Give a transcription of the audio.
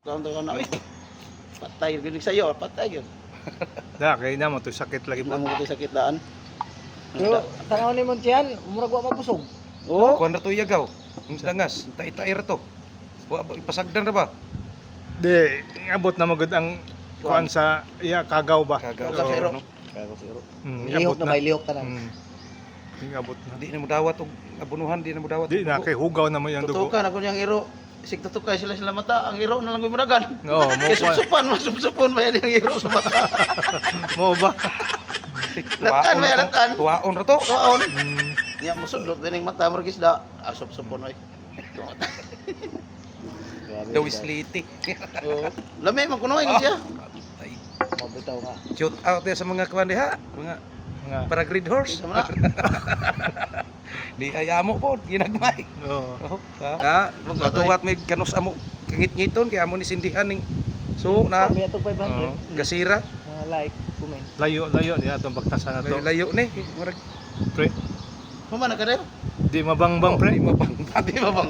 Kaunta ka na, uy. Patay yun sa'yo, patay yun. Da, kaya na mo to sakit lagi pa. Namu ko sakit daan. Pero tanaw ni mo tiyan, murag wa mabusog. Oo. Kuan ra to yagaw. Ang dangas, tay-tay ra to. Wa ipasagdan ra ba? Di, abot na magud ang kuan sa kagaw ba? Kagaw Kagaw sa iro. no? Kaya ko siro. Lihok na ba lihok tanan. Abot na. Di na mo dawat og abunuhan, di na mo dawat. Di na kay hugaw na mo yung dugo. Tutukan ako niyang iro. Sig tutukay sila mata, ang iro na lang gumuragan. Oo, mo Kaya pa. supsupan, masupsupon ba yan yung iro sa mata. Mo ba? Latan ba yan, latan? Tuwaon ra to. Tuwaon. Mm. Niya musudlot din yung mata, maragis da. Supsupon oy. Daw isliti. Oo. Lami, magkunoy nga siya. Ay, Mabitaw nga. shoot out ya sa mga kuan diha, mga Nga. para grid horse. Sama na. Di ayamo po, ginagmay. Oo. Oh, ha? Matuwat may kanus amo kingit-ngiton kay amo ni sindihan ning so na May atong 500. gasira. Mga like, comment. Layo niya atong bagtasan na to. Layo ni. Murag Pre, Humana ka rin? di mabangbang pre. di mabang. Di ba bang?